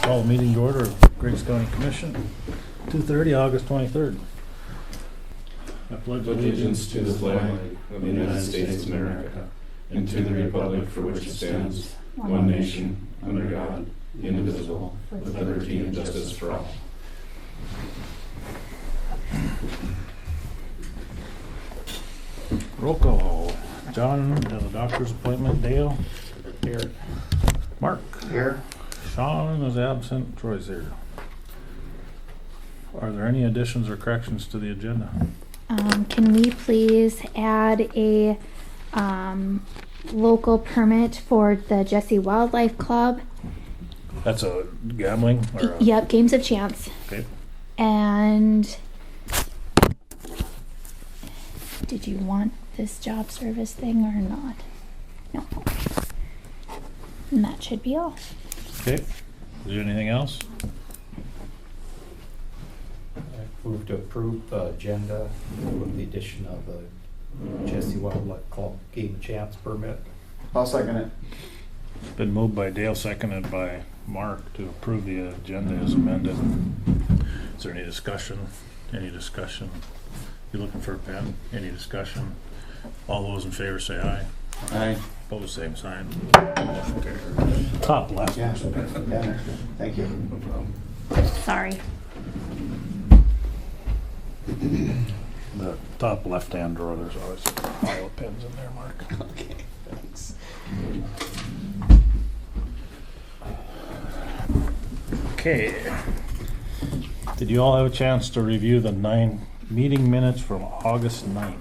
Call the meeting to order of Griggs County Commission, 2:30, August 23rd. I pledge Allegiance to the flag of the United States of America and to the republic for which it stands, one nation, under God, indivisible, with liberty and justice for all. Roll call. John, the doctor's appointment. Dale? Here. Mark? Here. Sean is absent. Troy's here. Are there any additions or corrections to the agenda? Can we please add a local permit for the Jesse Wildlife Club? That's a gambling? Or Yep, Games of Chance. Okay. And did you want this job service thing or not? No. And that should be all. Okay. Is there anything else? I move to approve the agenda with the addition of the Jesse Wildlife Club Game Chance permit. I'll second it. Been moved by Dale, seconded by Mark to approve the agenda as amended. Is there any discussion? Any discussion? You looking for a pen? Any discussion? All those in favor say aye. Aye. Opposed, same sign. Motion carried. Top left. Yeah, thank you. No problem. Sorry. The top left-hand drawer, there's always a pile of pens in there, Mark. Okay, thanks. Okay. Did you all have a chance to review the 9 meeting minutes from August 9th?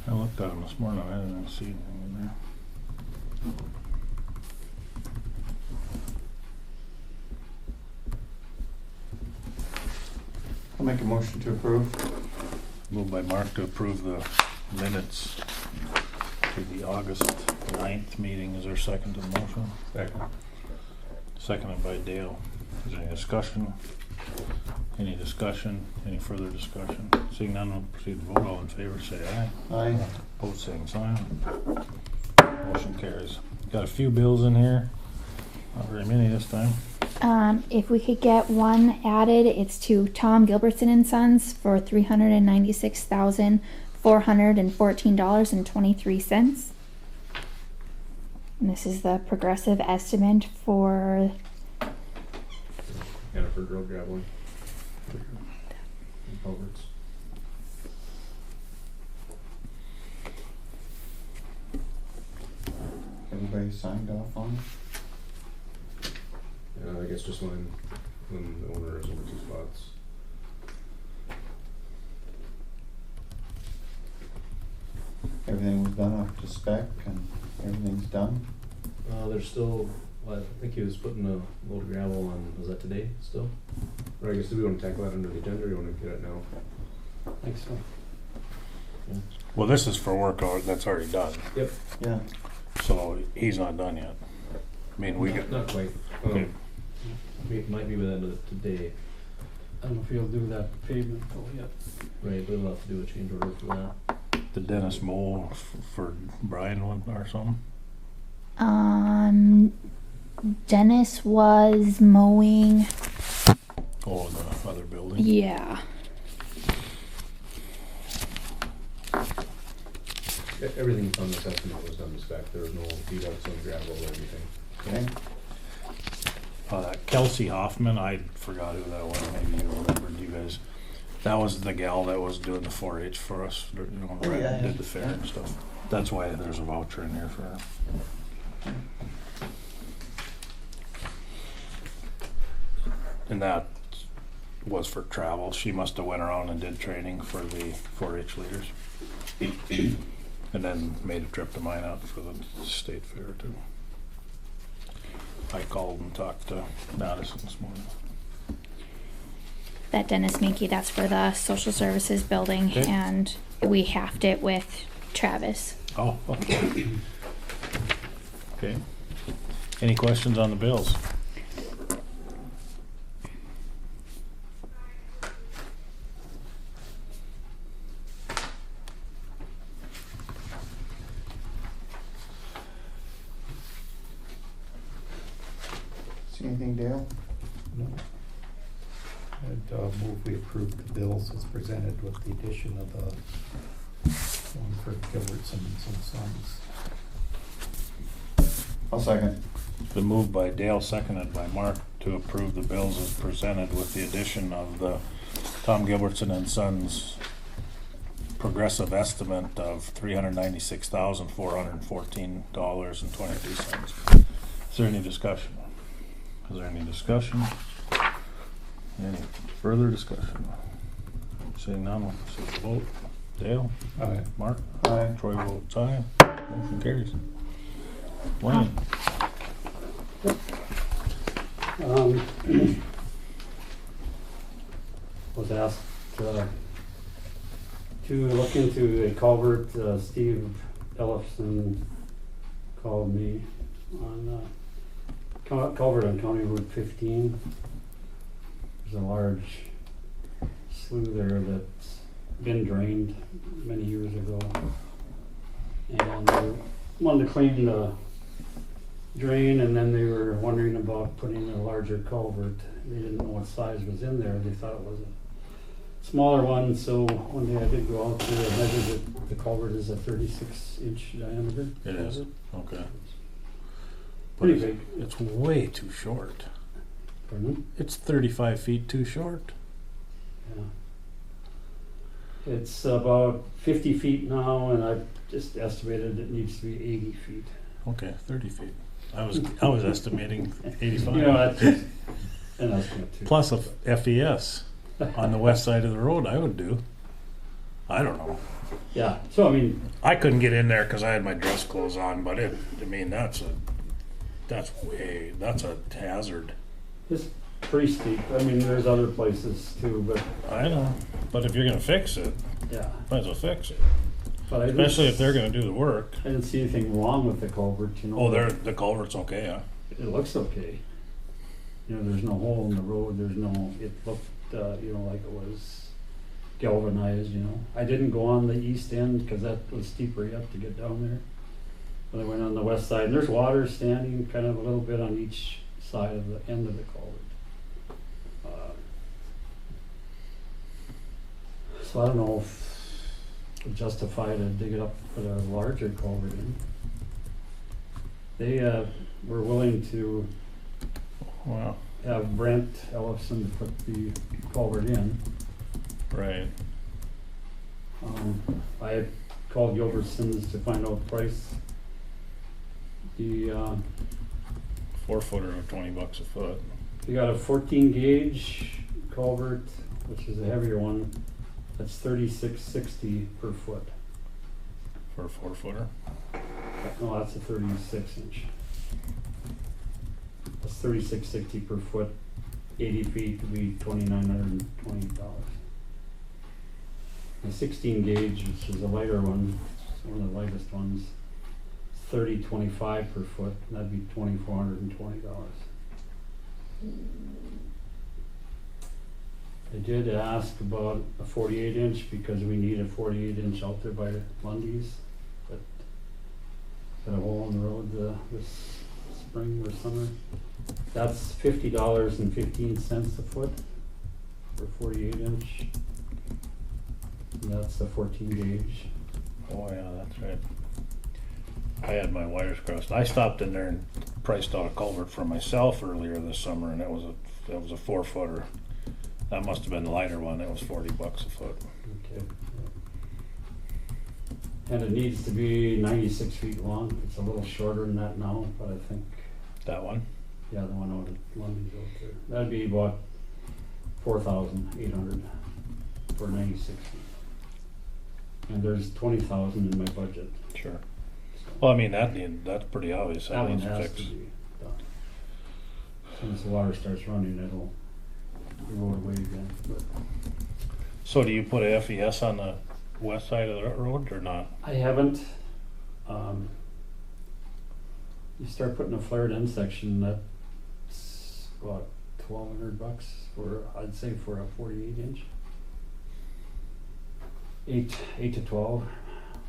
I looked at them this morning, I didn't see anything in there. I'll make a motion to approve. Moved by Mark to approve the minutes to the August 9th meeting. Is there a second to the motion? Second. Seconded by Dale. Is there any discussion? Any discussion? Any further discussion? Seeing none, we'll proceed to vote. All in favor say aye. Aye. Opposed, same sign. Motion carries. Got a few bills in here. Not very many this time. If we could get one added, it's to Tom Gilbertson and Sons for $396,414.23. And this is the progressive estimate for Hannaford Road graveling. And culverts. Everybody signed off on it? I guess just when the owner is over 2 spots. Everything was done up to spec and everything's done? There's still, well, I think he was putting a load of gravel on, was that today still? Or I guess, do we want to tackle that under the agenda or do you want to get it now? I think so. Well, this is for work that's already done. Yep. Yeah. So he's not done yet. I mean, we got. Not quite. Okay. It might be within today. I don't know if he'll do that pavement though yet. Right, but we'll have to do a change order for that. The Dennis Mole for Brian one or something. Dennis was mowing. Oh, the other building. Yeah. Everything on this estimate was done to spec. There was no deducts on gravel or anything. Okay. Kelsey Hoffman, I forgot who that was. Maybe you remembered, you guys. That was the gal that was doing the 4-H for us. You know, Oh, yeah, did yeah. the fair and stuff. That's why there's a voucher in here for her. And that was for travel. She must have went around and did training for the 4-H leaders. And then made a trip to Minot for the state fair too. I called and talked to Madison this morning. That Dennis Minky, that's for the social services building, Okay. and we halved it with Travis. Oh, okay. Okay. Any questions on the bills? See anything, Dale? No. I'd move we approve the bills as presented with the addition of the one for Gilbertson and Sons. I'll second. It's been moved by Dale, seconded by Mark, to approve the bills as presented with the addition of the Tom Gilbertson and Sons progressive estimate of $396,414.22. Is there any discussion? Is there any discussion? Any further discussion? Seeing none, we'll proceed to vote. Dale? Aye. Mark? Aye. Troy votes aye. Motion carries. Wayne? Was asked to look into a culvert. Steve Ellison called me on culvert on County Route 15. There's a large slough there that's been drained many years ago, and they wanted to clean the drain, and then they were wondering about putting a larger culvert. They didn't know what size was in there. They thought it was a smaller one, so one day I did go out there and measured it. The culvert is a 36-inch diameter. It is, okay. Pretty big. It's way too short. Pardon? It's 35 feet too short. Yeah. It's about 50 feet now, and I just estimated it needs to be 80 feet. Okay, 30 feet. I was estimating 85. You know, that's just an estimate too. Plus a FES on the west side of the road, I would do. I don't know. Yeah, so I mean, I couldn't get in there because I had my dress clothes on, but that's a hazard. it's pretty steep. I mean, there's other places too, but I know, but if you're gonna fix it, yeah. might as well fix it. But I Especially didn't, if they're gonna do the work. I didn't see anything wrong with the culvert, you know. Oh, the culvert's okay, huh? It looks okay. You know, there's no hole in the road. It looked, like it was galvanized, you know. I didn't go on the east end because that was steeper yet to get down there. But I went on the west side, and there's water standing kind of a little bit on each side of the end of the culvert. So I don't know if it would justify to dig it up, put a larger culvert in. They were willing to Wow, have Brent Ellison put the culvert in. right. I had called Gilbertson's to find out price. The 4-footer of $20 a foot. you got a 14 gauge culvert, which is a heavier one. That's $36.60 per foot. For a 4-footer. No, that's a 36-inch. That's $36.60 per foot. 80 feet would be $2,920. The 16 gauge, which is a lighter one, it's one of the lightest ones, it's $30.25 per foot. And that'd be $2,420. I did ask about a 48-inch because we need a 48-inch out there by Lundy's. But got a hole in the road this spring or summer. That's $50.15 a foot for 48-inch. And that's the 14 gauge. Oh yeah, that's right. I had my wires crossed. I stopped in there and priced out a culvert for myself earlier this summer, and it was a 4-footer. That must have been the lighter one. It was $40 a foot. Okay. And it needs to be 96 feet long. It's a little shorter than that now, but I think, That one? yeah, the one out at Lundy's out there. That'd be about $4,800 for 96 feet. And there's 20,000 in my budget. Sure. Well, I mean, that's pretty obvious. That one needs has to fixed. be done. As soon as the water starts running, it'll erode away again. But So do you put a FES on the west side of the road or not? I haven't. You start putting a flared end section, that's about $1,200 for, I'd say, for a 48 inch. 8 to 12.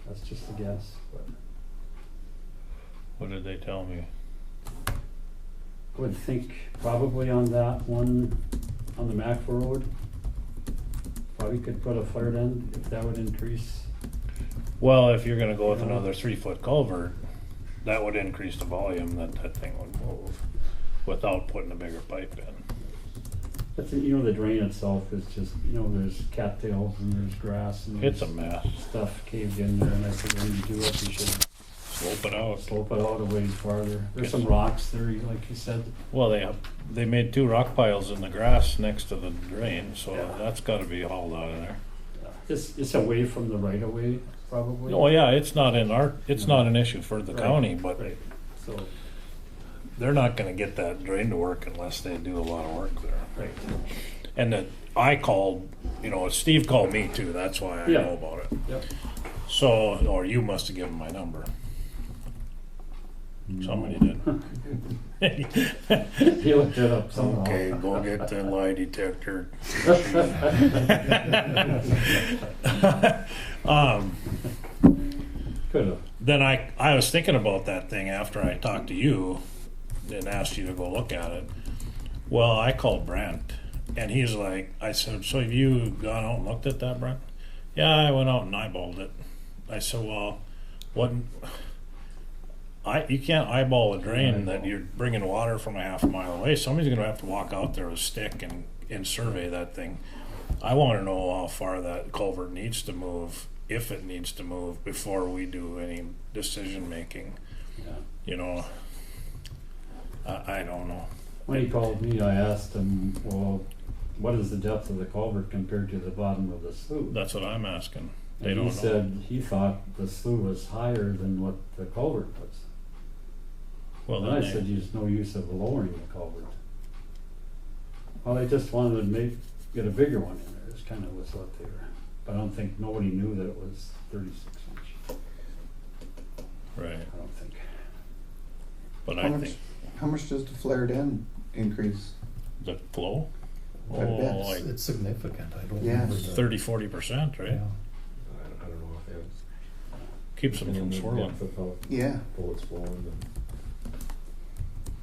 That's just a guess. But What did they tell me? I would think probably on that one on the Mac Road, probably could put a flared end if that would increase. Well, if you're gonna go with another 3-foot culvert, that would increase the volume that thing would move without putting a bigger pipe in. But the drain itself is just, there's cattails and there's grass and It's there's a mess. stuff caved in there, and I think when you do it, you should Slope it out. slope it out a ways farther. There's some rocks there, like you said. Well, they made 2 rock piles in the grass next to the drain, so Yeah. that's gotta be hauled out of there. It's away from the right of way, probably. Oh, yeah, it's not not an issue for the Right, county, but Right, so, they're not gonna get that drain to work unless they do a lot of work there. right. And that I called, Steve called me too, that's why I Yeah. know about it. Yep. So, or you must have given my number. Somebody did. He looked it up somehow. Okay, go get the lie detector. Could've. Then I was thinking about that thing after I talked to you and asked you to go look at it. Well, I called Brent and he's like, I said, so have you gone out and looked at that, Brent? Yeah, I went out and eyeballed it. I said, well, you can't eyeball a drain that you're bringing water from a half a mile away. Somebody's gonna have to walk out there with a stick and survey that thing. I wanna know how far that culvert needs to move, if it needs to move, before we do any decision making. Yeah. I don't know. When he called me, I asked him, well, what is the depth of the culvert compared to the bottom of the slough? That's what I'm asking. They And don't he know. said he thought the slough was higher than what the culvert was. Well, And I then said, there's no use of lowering the culvert. Well, they just wanted to get a bigger one in there, is kind of was what they were. But I don't think, nobody knew that it was 36 inch. right. I don't think. But How I much, think how much does the flared end increase? the flow, I bet. like It's significant, I don't Yeah. remember the. 30-40%, right? Yeah. I don't know if it's. Keeps them from swirling. Yeah. Bullets flowing and.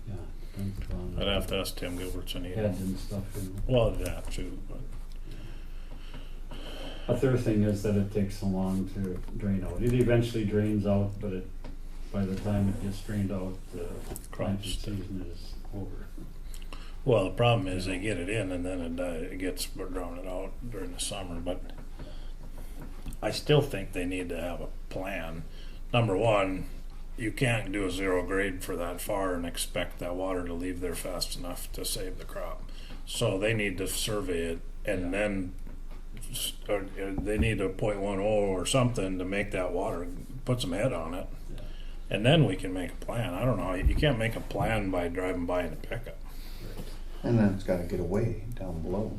Yeah. depends on I'd have to ask Tim Gilbertson. Heads and stuff. Well, that too, but A third thing is that it takes so long to drain out. It eventually drains out, but by the time it gets drained out, the planting Crops. season is over. well, the problem is they get it in and then it gets drowned out during the summer. But I still think they need to have a plan. Number one, you can't do a 0 grade for that far and expect that water to leave there fast enough to save the crop. So they need to survey it and then they need a .10 or something to make that water, put some head on it. Yeah. And then we can make a plan. I don't know, you can't make a plan by driving by in a pickup. And then it's gotta get away down below.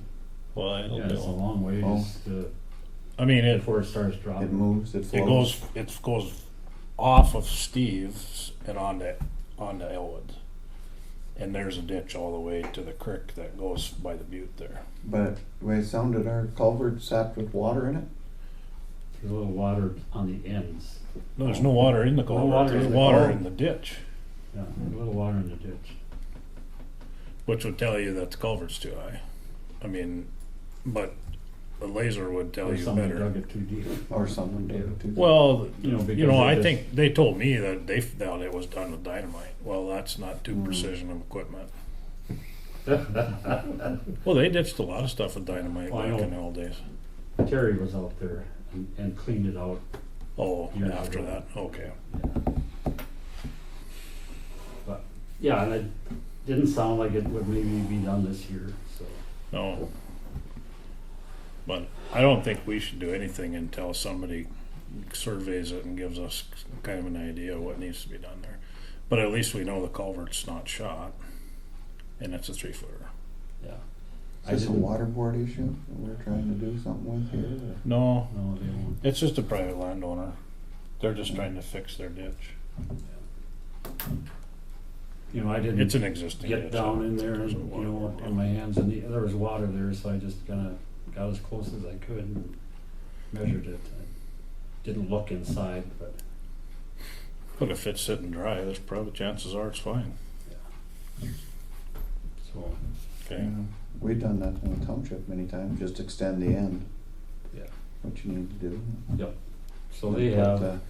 Well, it'll Yeah, it's a long ways Oh. I mean, before it starts It dropping. moves, it flows. it goes off of Steve's and onto Elwood. And there's a ditch all the way to the creek that goes by the butte there. But the way it sounded, our culvert sat with water in it. There's a little water on the ends. No, there's no water in the culvert, water there's in the water culvert. in the ditch, Yeah, a little water in the ditch. which would tell you that the culvert's too high. I mean, but the laser would tell Or you somebody better. dug it too deep. Or something to it too. Well, Because I they think they told me that they thought it was done with dynamite. Well, that's not too Mm. precision of equipment. just- Well, they ditched a lot of stuff with dynamite Well, I back know. in the old days. Terry was out there and cleaned it out. Oh, Years after ago. that, okay. But, yeah, and it didn't sound like it would maybe be done this year, so. No, But I don't think we should do anything until somebody surveys it and gives us kind of an idea of what needs to be done there. But at least we know the culvert's not shot, and it's a 3-footer. Yeah. Is this a water board issue that we're trying to do something with here? or- No, No, they won't. it's just a private landowner. They're just trying to fix their ditch. You know, I didn't It's an existing ditch. get down in there and, There's a you water know, board in my hands, and there was water there, so I just kinda got as close as I could and measured it. I didn't look inside, but, But if it's sitting dry, there's probably chances are it's fine. so, Okay. Yeah. We've done that in the township many times, just extend the end, yeah. what you need to do. So they But,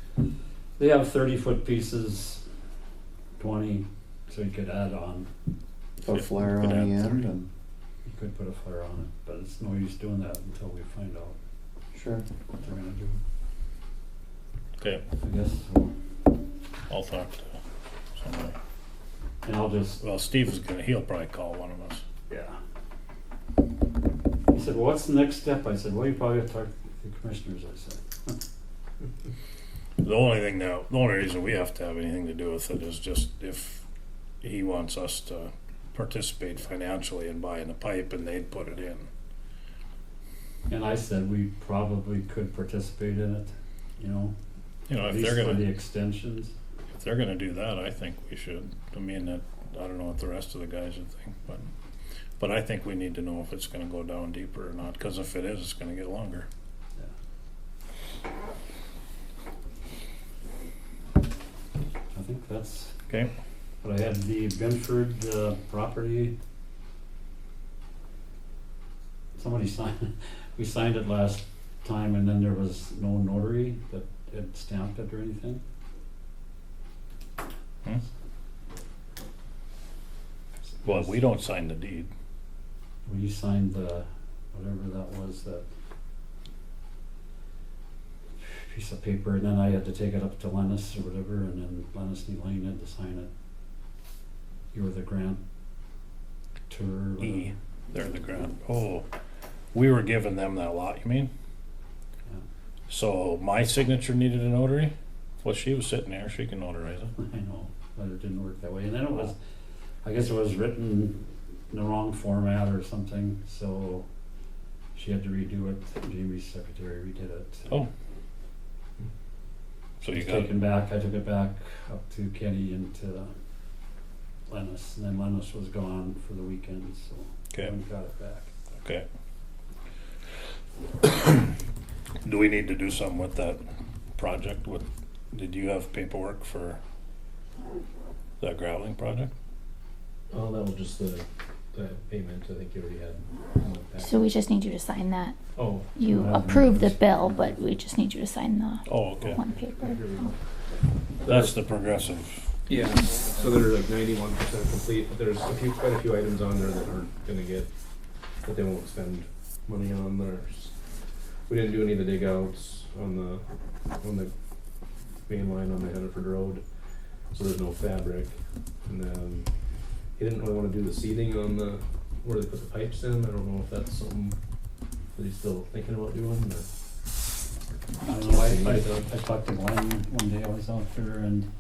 have 30-foot pieces, 20, so you could add on. Put a flare on Could the add end 30. and, You could put a flare on it, but it's no use doing that until we find out sure. what they're gonna do. Okay, I guess, so. I'll talk to somebody. And I'll just, Well, Steve is he'll probably call one of us. yeah. He said, well, what's the next step? I said, well, you probably have to talk to the commissioners, I said. The only reason we have to have anything to do with it is just if he wants us to participate financially in buying the pipe and they'd put it in. And I said, we probably could participate in it, you know, You know, at if least they're for the gonna, extensions. if they're gonna do that, I think we should. I mean, that, I don't know what the rest of the guys would think, but I think we need to know if it's gonna go down deeper or not, cause if it is, it's gonna get longer. I think that's Okay, what I had. The Benford property, somebody signed, we signed it last time and then there was no notary that had stamped it or anything. well, we don't sign the deed. Well, you signed the, whatever that was, that piece of paper, and then I had to take it up to Lennis or whatever, and then Lennis and Elaine had to sign it. You were the grantor. E, they're the grant. Oh, we were giving them that lot, you mean? Yeah. So my signature needed a notary? Well, she was sitting there, she can notarize it. I know, but it didn't work that way, and then it was, I guess it was written in the wrong format or something, so she had to redo it. Jamie's secretary redid it. Oh. So you It's got, taken back, I took it back up to Kenny and to Lennis, and then Lennis was gone for the weekend, so I okay, got it back. okay. Do we need to do something with that project? Did you have paperwork for that graveling project? Oh, that was just the payment, I think you already had. So we just need you to sign that. Oh, You Yeah. approve the bill, but we just need you to sign the Oh, okay. one paper. That's the progressive. Yeah, so they're like 91% complete, but there's quite a few items on there that aren't gonna get, that they won't spend money on. There's, we didn't do any of the dig outs on the main line on the Hannaford Road, so there's no fabric. And then he didn't really wanna do the seating on the, where they put the pipes in. I don't know if that's something that he's still thinking about doing, or. I don't know, I talked to Glenn one day, I was out there, and,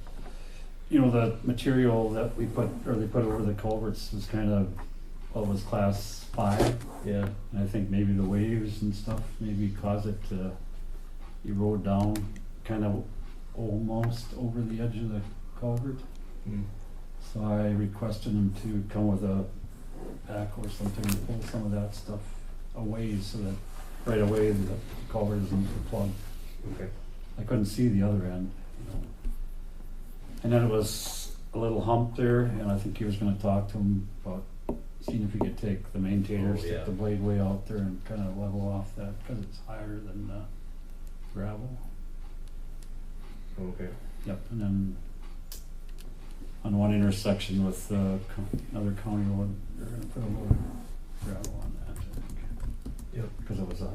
you know, the material that we put, or they put over the culverts was kind of, well, it was class 5, Yeah. and I think maybe the waves and stuff maybe caused it to erode down kind of almost over the edge of the culvert. Mm. So I requested him to come with a backhoe or something and pull some of that stuff away so that right away the culvert isn't plugged. Okay. I couldn't see the other end, you know. And then it was a little hump there, and I think he was gonna talk to him about seeing if he could take the maintainer, Oh, stick yeah. the blade way out there and kind of level off that, cause it's higher than gravel. Okay. Yep, and then on one intersection with another county road, they're gonna put a little gravel on that, I think. Yep. Cause it was a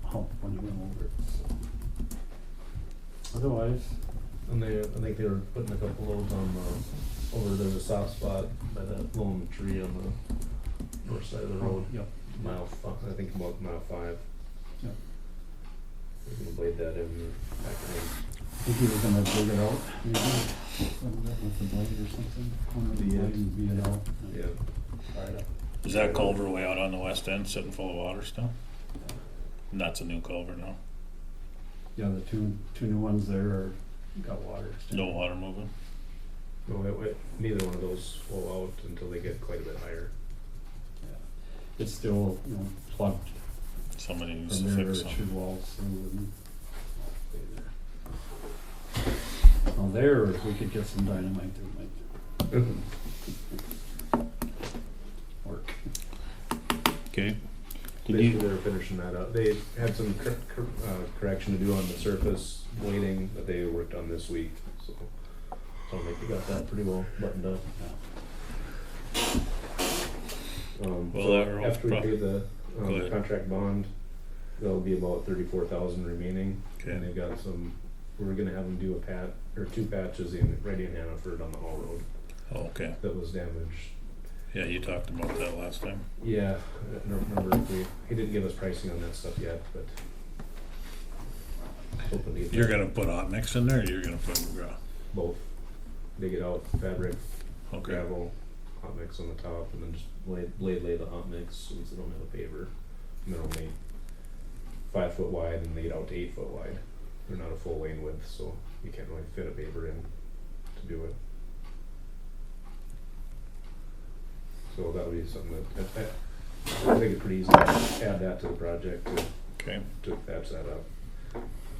hump when you went over it, so. Otherwise, And I think they were putting a couple loads on over there's a soft spot by that lone tree on the north side of the road. yep. I think about mile 5. Yep. We're gonna blade that in back in. I think he was gonna dig it out, maybe, with the blade or something, one of the Yeah. blades and beat it out. Yeah. Fire it up. Is that culvert way out on the west end sitting full of water still? And that's a new culvert now? Yeah, the two new ones there are, got water. No water moving? No, neither one of those flow out until they get quite a bit higher. It's still, plugged Somebody needs from to there, fix it something. should walls through and stay there. Well, there, if we could get some dynamite, there might work. Okay. Did Basically, you, they were finishing that up. They had some correction to do on the surface blading that they worked on this week, so I think they got that pretty well buttoned up. Well, So that road's after we pay the Go ahead. contract bond, there'll be about 34,000 remaining. Okay. And they've got some, we're gonna have them do two patches right in Hannaford on the Hall Road oh, okay. that was damaged. Yeah, you talked about that last time. Yeah, I don't remember if he didn't give us pricing on that stuff yet, but hoping to get You're that. gonna put hot mix in there, or you're gonna put Both. Dig it out, fabric, okay. gravel, hot mix on the top, and then just lay the hot mix since they don't have a paver. And they're only 5 foot wide and laid out to 8 foot wide. They're not a full lane width, so you can't really fit a paver in to do it. So that'll be something that I think it's pretty easy to add that to the project Okay. to patch that up.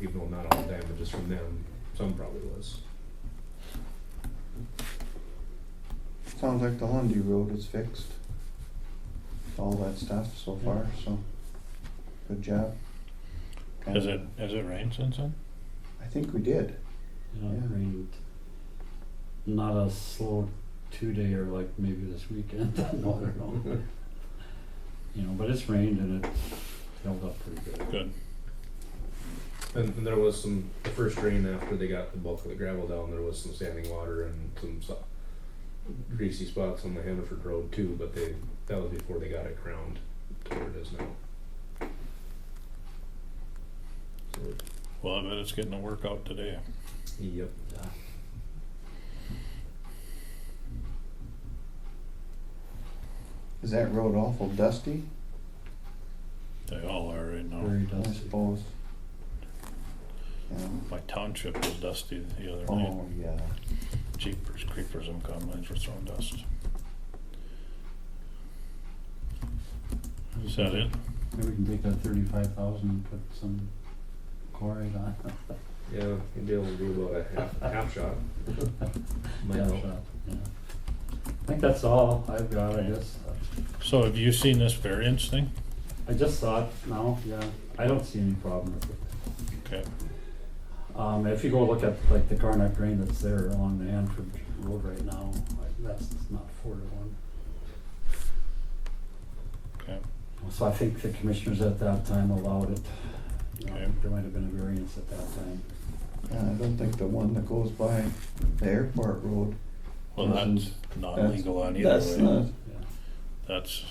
Even though not all the damages from them, some probably was. Sounds like the Lundy Road is fixed. All that stuff so far, so good job. Has it rained since then? I think we did. It Yeah. rained. Not a slow 2-day or like maybe this weekend. No, I don't know. But it's rained and it held up pretty good. Good. And there was the first rain after they got the bulk of the gravel down, there was some standing water and some greasy spots on the Hannaford Road too, but that was before they got it crowned to where it is now. So, Well, I bet it's getting a workout today. yep. Yeah. Is that road awful dusty? They all are right now. Very I dusty. suppose. Yeah. My township was dusty the other night. Oh, yeah. Jeepers, creepers and combines were throwing dust. Is that it? Maybe we can take that 35,000 and put some chloride on it. Yeah, you'd be able to do about a half shot. Might Yeah, help. shot, yeah. I think that's all I've got, I guess. So have you seen this variance thing? I just saw it now, yeah. I don't see any problem with it. Okay. If you go look at like the Garnet drain that's there along the Hanford Road right now, that's not 4-1. Okay. So I think the commissioners at that time allowed it. Okay. There might have been a variance at that time. Yeah, I don't think the one that goes by the airport road. Well, that's That's- not legal on either That's way. not. Yeah. That's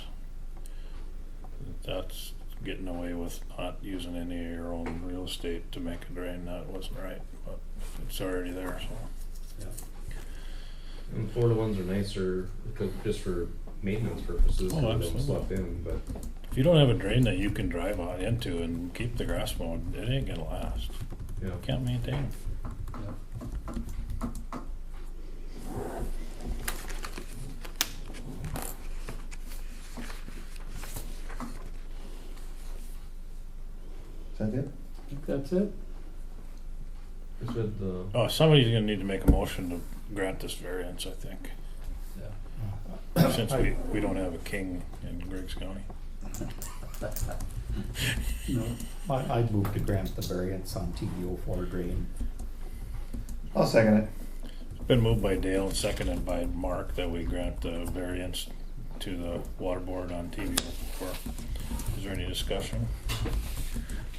getting away with not using any of your own real estate to make a drain. That wasn't right, but it's already there, so. And 4-1s are nicer because just for maintenance purposes, Oh, so they don't absolutely. slough in, but If you don't have a drain that you can drive out into and keep the grass mowed, it ain't gonna last. yeah. Can't maintain. Is that it? I think that's it. It's with the Oh, somebody's gonna need to make a motion to grant this variance, I think. Yeah. Since we don't have a king in Griggs County. No. I'd move to grant the variance on TB04 drain. I'll second it. It's been moved by Dale and seconded by Mark that we grant the variance to the water board on TV before. Is there any discussion?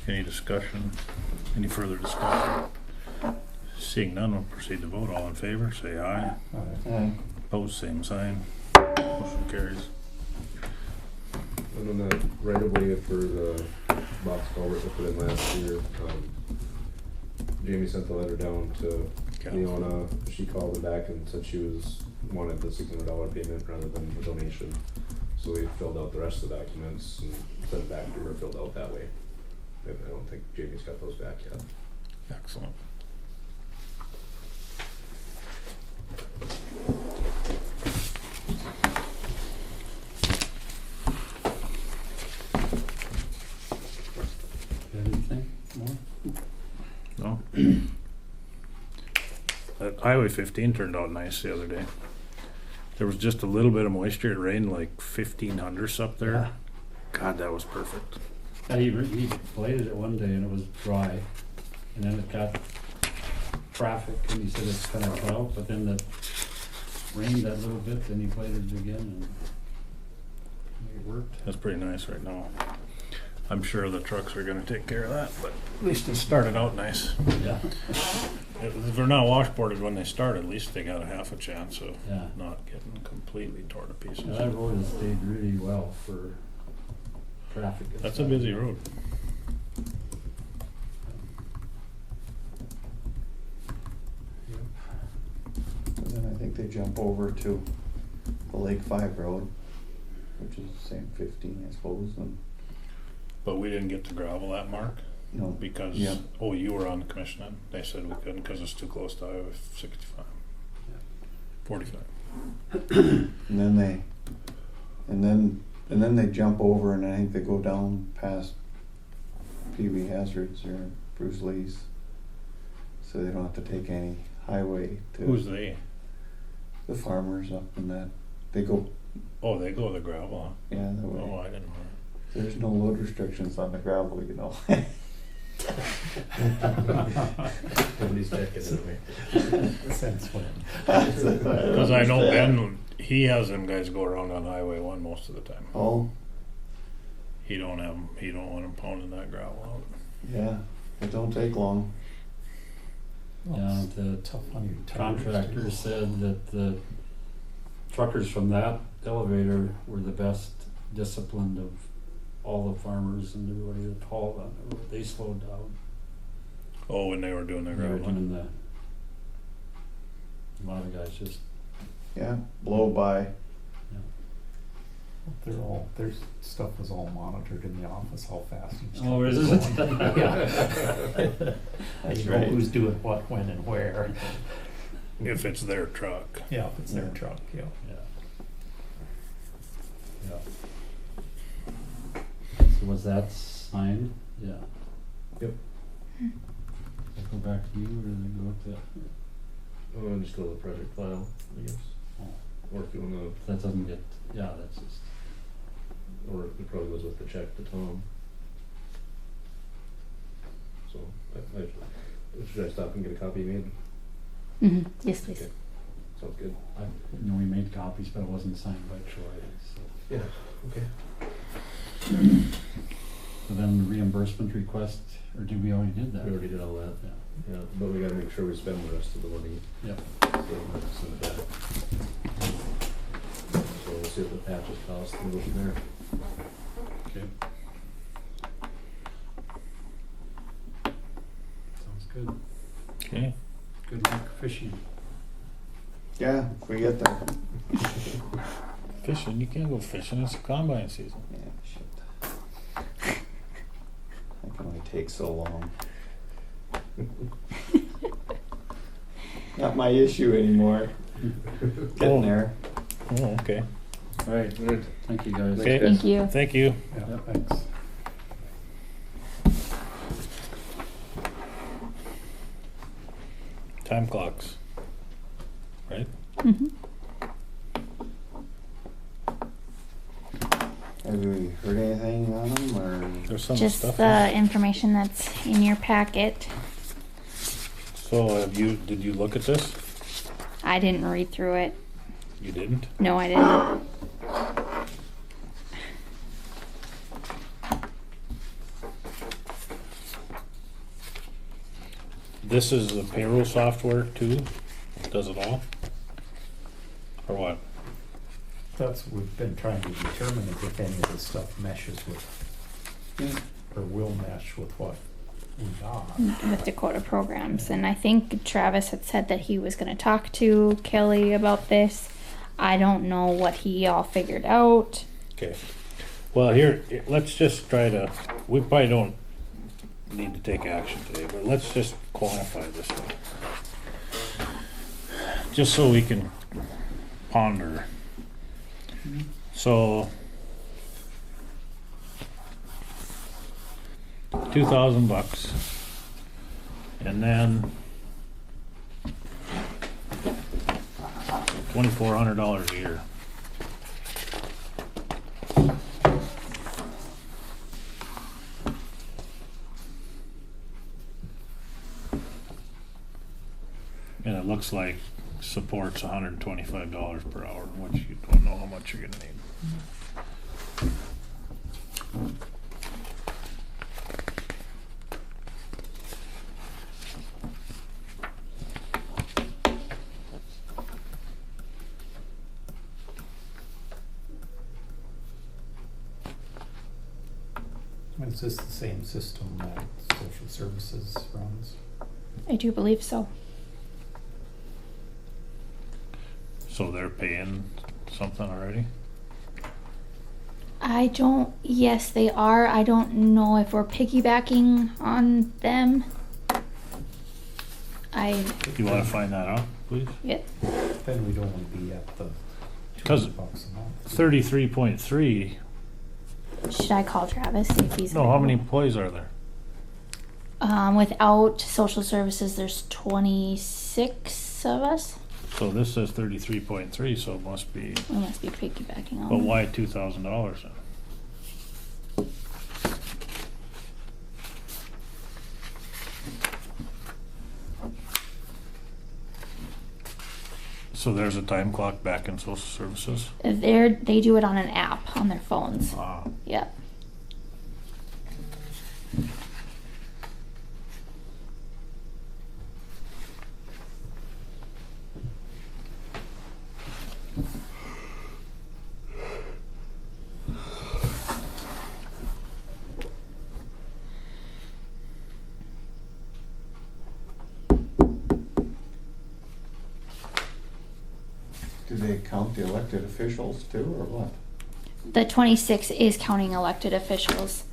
Any discussion? Any further discussion? Seeing none, we'll proceed to vote. All in favor, say aye. Opposed, same sign. Motion carries. and then the right of way for the box culvert that put in last year. Jamie sent the letter down to Leona. She called him back and said she wanted the $600 payment rather than a donation. So we filled out the rest of the documents and sent it back to her filled out that way. And I don't think Jamie's got those back yet. Excellent. Anything more? No? Highway 15 turned out nice the other day. There was just a little bit of moisture. It rained like 1,500 up there. Yeah. God, that was perfect. And he bladed it one day and it was dry, and then it got traffic, and he said it's kind of cut out, but then it rained that little bit, and he bladed it again, and it worked. That's pretty nice right now. I'm sure the trucks are gonna take care of that, but at least it started out nice. Yeah, If they're not washboarded when they start, at least they got a half a chance of yeah. not getting completely torn to pieces. Yeah, that road has stayed really well for traffic. and That's a stuff. busy road. Yep. And then I think they jump over to the Lake 5 Road, which is the same 15, I suppose, and, But we didn't get to gravel that, Mark, you know, because, Yeah. oh, you were on the commission then. They said we couldn't because it's too close to Highway 65. Yeah. 45. and then they jump over, and I think they go down past PB Hazards or Bruce Lee's, so they don't have to take any highway to Who's they? the farmers up in that. They go, Oh, they go the gravel, huh? yeah, that way. Oh, I didn't know. There's no load restrictions on the gravel, you know. Nobody's checking anyway. Since when? Because I know Ben, he has them guys go around on Highway 1 most of the time. Oh, He don't want them pounding that gravel out. yeah, it don't take long. Yeah, the Tough on your tires, contractor too. said that the truckers from that elevator were the best disciplined of all the farmers and everybody that hauled on the road. They slowed down. Oh, when they were doing the They were gravel. doing a lot of guys just, Yeah, blow by. Their stuff was all monitored in the office, how fast each oh, truck is was it? going. Yeah. That's You know right. who's doing what, when, and where. If it's their truck. Yeah, if it's their Yeah. truck, yeah. Yeah. So was that signed? Yeah. Yep. Does it go back to you or does it go to, Oh, just go to the project file, I guess. Oh. Or if you wanna, that doesn't get, yeah, that's just, or it probably goes with the check to Tom. So, should I stop and get a copy made? Yes, please. Okay. Sounds good. I know we made copies, but it wasn't signed by Troy, so. Yeah, okay. So then the reimbursement request, or did we already did that? We already did all that. Yeah. Yeah, but we gotta make sure we spend the rest of the money. Yep. So we'll have to send it back. So we'll see what the patches cost and go from there. Okay. Sounds good. Okay. Good luck fishing. Yeah, if we get there. Fishing, you can't go fishing. It's combine season. Yeah, shit. That can only take so long. Not my issue anymore. Getting there. Oh, okay. All right, good. Thank you, guys. Okay. Thank you. Thank you. Yeah, Yep. thanks. Time clocks. Right? Mhm. Have we heard anything on them, or? There's some Just stuff. the information that's in your packet. So did you look at this? I didn't read through it. You didn't? No, I didn't. This is the payroll software too? Does it all? Or what? That's what we've been trying to determine if any of this stuff meshes with or will mesh with what we got. with Dakota Programs. And I think Travis had said that he was going to talk to Kelly about this. I don't know what he all figured out. Okay. Well, here, let's just try to, we probably don't need to take action today, but let's just quantify this one. Just so we can ponder. So, $2,000, and then $2,400 a year. And it looks like supports $125 per hour, which you don't know how much you're gonna need. Is this the same system that social services runs? I do believe so. So they're paying something already? I don't, yes, they are. I don't know if we're piggybacking on them. You wanna find that out, please? Yeah, Then we'd only be at the Because $200 a month. 33.3, should I call Travis, see if he's. no, how many employees are there? Without social services, there's 26 of us. So this says 33.3, so it must be, We must be piggybacking on but them. why $2,000 then? So there's a time clock back in social services? They do it on an app on their phones. Ah, Yep. Do they count the elected officials too, or what? The 26 is counting elected officials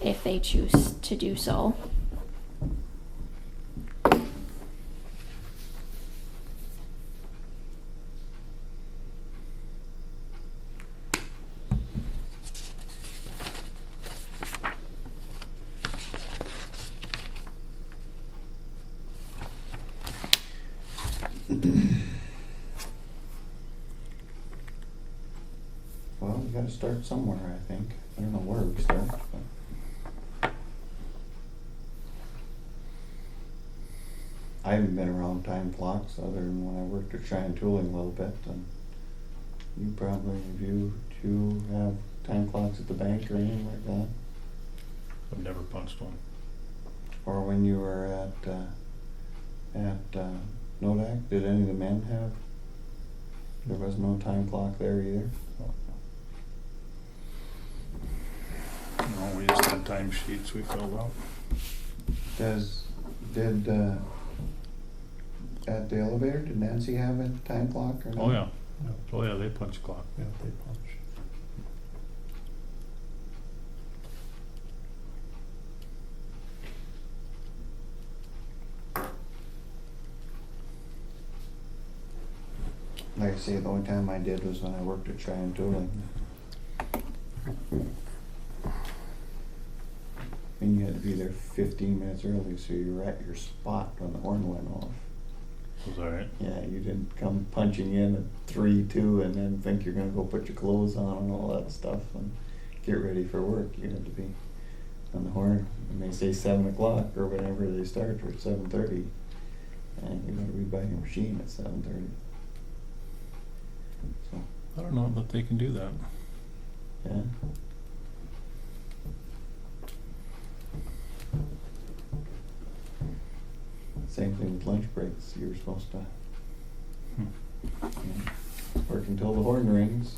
if they choose to do so. Well, we gotta start somewhere, I think. I don't know where we start, but. I haven't been around time clocks other than when I worked at Cheyenne Tooling a little bit, and you probably, do you have time clocks at the bank or anything like that? I've never punched one. Or when you were at Nodak, did any of the men have? There was no time clock there either? No, we just had time sheets we filled out. Did at the elevator, did Nancy have a time clock or not? Oh, yeah. Yeah, Oh, yeah, they punch clock. yeah, they punch. Like I say, the only time I did was when I worked at Cheyenne Tooling. And you had to be there 15 minutes early, so you were at your spot when the horn went off. Was that right? Yeah, you didn't come punching in at 3-2 and then think you're gonna go put your clothes on and all that stuff and get ready for work. You had to be on the horn. And they say 7 o'clock or whenever they start, or 7:30, and you gotta be by your machine at 7:30. So, I don't know that they can do that. yeah. Same thing with lunch breaks. You were supposed to work until the horn rings.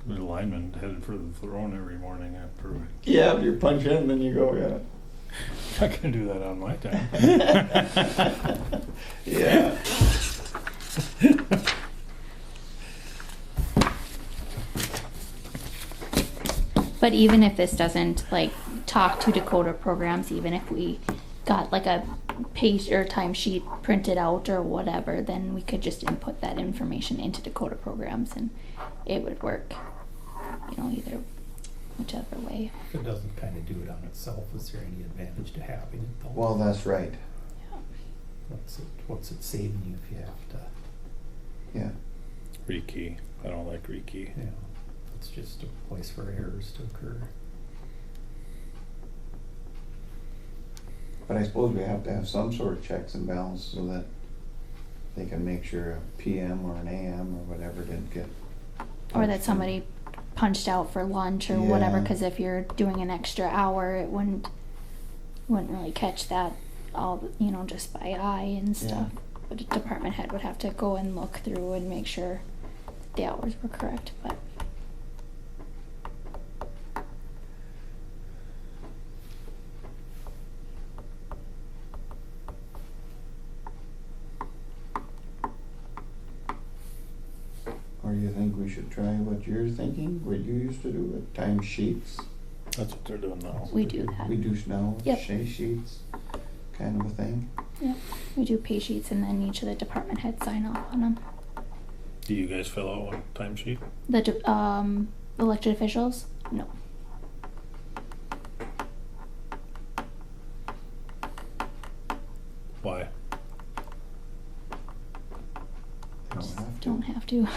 The lineman headed for the throne every morning after. Yeah, if you punch in, then you go, yeah. Not gonna do that on my time. Yeah. But even if this doesn't like talk to Dakota programs, even if we got like a page or timesheet printed out or whatever, then we could just input that information into Dakota programs and it would work. You know, either whichever way. If it doesn't kind of do it on itself, is there any advantage to having it though? Well, that's right. What's it saving you if you have to, Yeah. Rekey. I don't like rekey. you know, it's just a place for errors to occur. But I suppose we have to have some sort of checks and balances so that they can make sure a PM or an AM or whatever didn't get. Or that somebody punched out for lunch or whatever, Yeah. because if you're doing an extra hour, it wouldn't really catch that all, you know, just by eye and stuff. But a department head would have to go and look through and make sure the hours were correct, but. Or you think we should try what you're thinking, what you used to do with time sheets? That's what they're doing now. We do that. We do now, Yep. Shay sheets, kind of a thing. Yeah, we do pay sheets and then each of the department heads sign off on them. Do you guys fill out one timesheet? The elected officials? No. Why? They don't have to. Don't have to.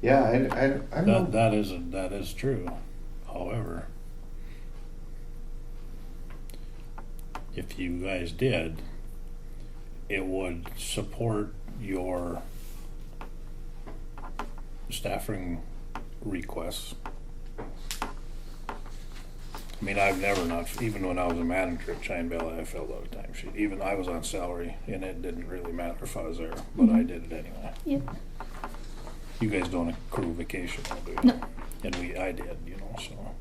Yeah, I don't know. That is true. However, if you guys did, it would support your staffing requests. I mean, I've never not, even when I was a manager at Cheyenne Valley, I filled out a timesheet. Even I was on salary, and it didn't really matter if I was there, but I did it anyway. Yep. You guys don't accrue vacation, do you? No. And I did, you know, so.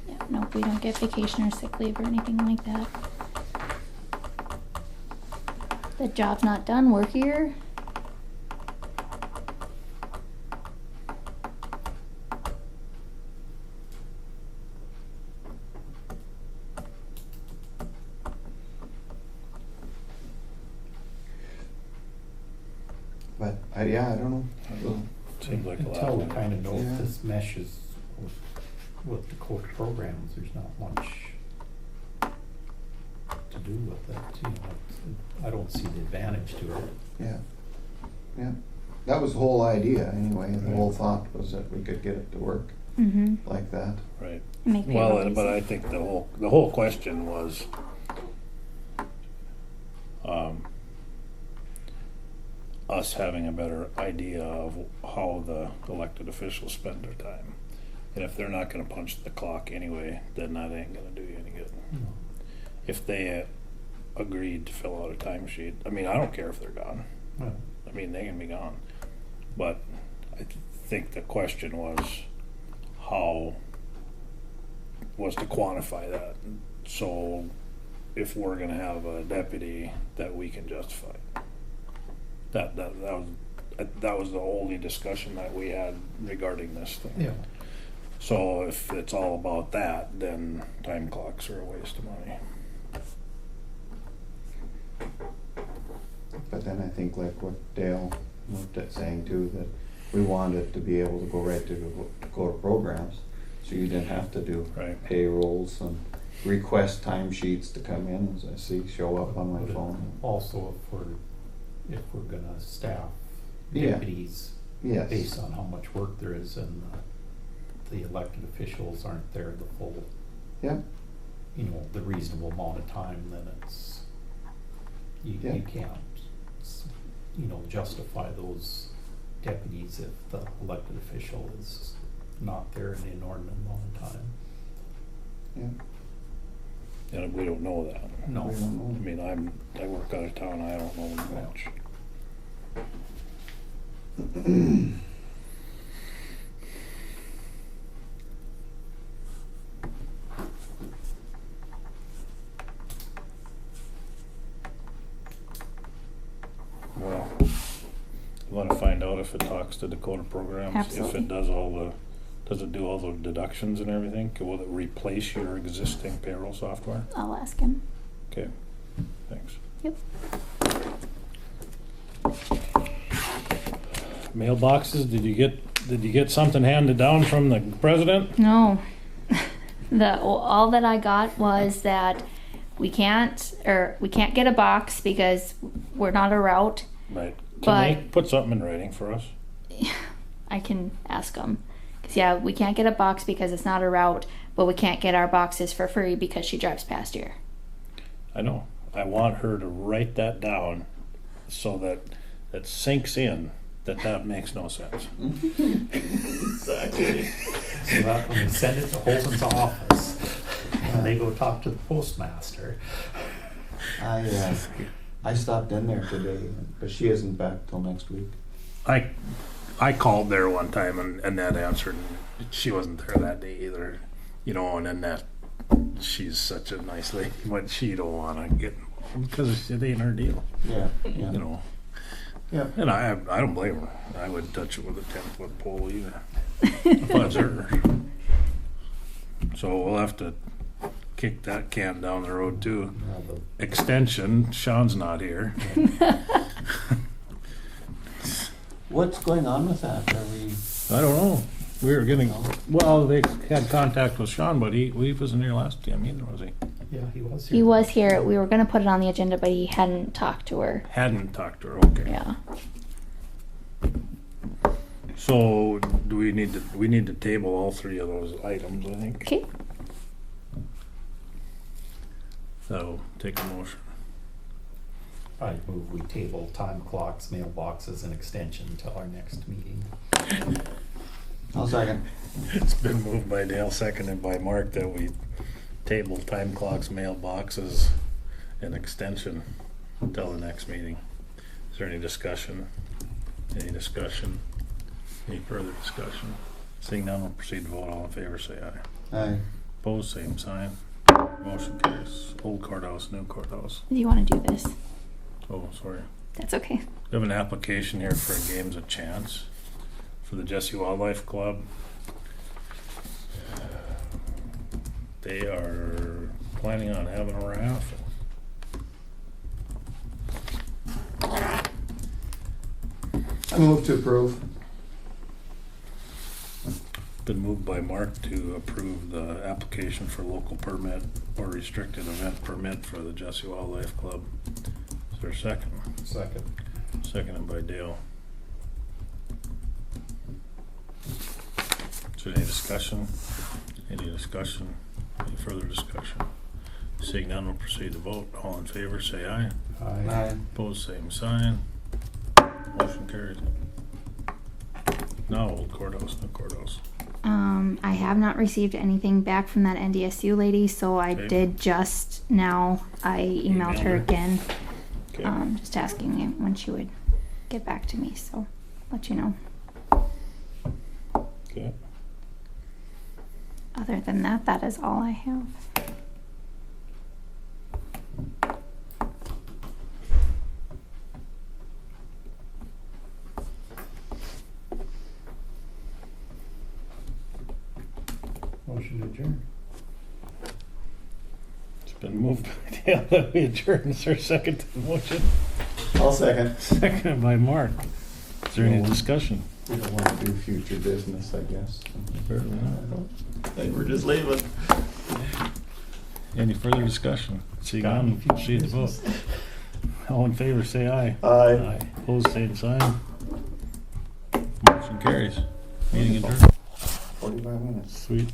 Yeah, nope, we don't get vacation or sick leave or anything like that. The job's not done, we're here. But I don't know. Seems like a lot. Until we kind of know Yeah. if this meshes with the Dakota programs, there's not much to do with it, you know, I don't see the advantage to it. Yeah. Yeah. That was the whole idea anyway. The whole thought was that we could get it to work Mm-hmm. like that. Right. Make payroll Well, but I easy. think the whole question was, us having a better idea of how the elected officials spend their time. And if they're not gonna punch the clock anyway, then that ain't gonna do you any good. You know. If they agreed to fill out a timesheet, I mean, I don't care if they're gone. Well, I mean, they can be gone. But I think the question was to quantify that. So if we're gonna have a deputy that we can justify. That was the only discussion that we had regarding this thing. yeah, So if it's all about that, then time clocks are a waste of money. But then I think like what Dale looked at saying too, that we wanted to be able to go right to Dakota programs. So you didn't have to do Right. payrolls and request timesheets to come in, as I see show up on my but phone. also if we're gonna staff Yeah. deputies Yes. based on how much work there is and the elected officials aren't there the full, Yep. you know, the reasonable amount of time, then it's, you Yeah. can't, you know, justify those deputies if the elected official is not there an inordinate amount of time. Yeah. And we don't know that. No. We don't know. I mean, I work out of town, I don't know much. Well, you wanna find out if it talks to Dakota programs? Absolutely. If it does does it do all the deductions and everything? Will it replace your existing payroll software? I'll ask him. Okay, thanks. Yep. Mailboxes, did you get something handed down from the president? No. All that I got was that we can't get a box because we're not a route. Right. Can But- they put something in writing for us? I can ask them. 'Cause yeah, we can't get a box because it's not a route, but we can't get our boxes for free because she drives past here. I know. I want her to write that down so that it sinks in that makes no sense. Exactly. So that when we send it to Holden's office, and they go talk to the postmaster. I stopped in there today, but she isn't back till next week. I called there one time and that answered, and she wasn't there that day either. You know, and then that she's such a nice lady, but she don't wanna get because it ain't her deal. Yeah, You know. Yeah. And I don't blame her. I wouldn't touch it with a 10-foot pole either. If I was her. So we'll have to kick that can down the road too. Extension, Sean's not here. What's going on with that? Are we? I don't know. We were getting, well, they had contact with Sean, but he wasn't here last time either, was he? Yeah, he was here. He was here. We were gonna put it on the agenda, but he hadn't talked to her. Hadn't talked to her, okay. Yeah. So do we need to table all three of those items, I think. Okay. That'll take a motion. I move we table time clocks, mailboxes, and extension until our next meeting. I'll second. It's been moved by Dale, seconded by Mark, that we table time clocks, mailboxes, and extension until the next meeting. Is there any discussion? Any discussion? Any further discussion? Seeing none, we'll proceed to vote. All in favor, say aye. Aye. Opposed, same sign. Motion carries. Old courthouse, new courthouse. Do you want to do this? Oh, sorry. That's okay. We have an application here for a Games of Chance for the Jesse Wildlife Club. They are planning on having a raffle. I move to approve. Been moved by Mark to approve the application for local permit or restricted event permit for the Jesse Wildlife Club. Is there a second? Second. Seconded by Dale. Is there any discussion? Any discussion? Any further discussion? Seeing none, we'll proceed to vote. All in favor, say aye. Aye. Opposed, same sign. Motion carried. Now old courthouse, new courthouse. I have not received anything back from that NDSU lady, so I Okay. did just now. I emailed her again, Okay. just asking when she would get back to me. So, let you know. Okay. Other than that, that is all I have. Motion to adjourn. It's been moved by Dale that we adjourn. Is there a second to the motion? I'll second. Seconded by Mark. Is there any discussion? We don't want to do future business, I guess. Apparently not. I don't think we're just leaving. Any further discussion? Seeing Got any none, future proceed to vote. business? All in favor, say aye. Aye. Opposed, same sign. Motion carries. Meeting adjourned. 45 minutes. Sweet.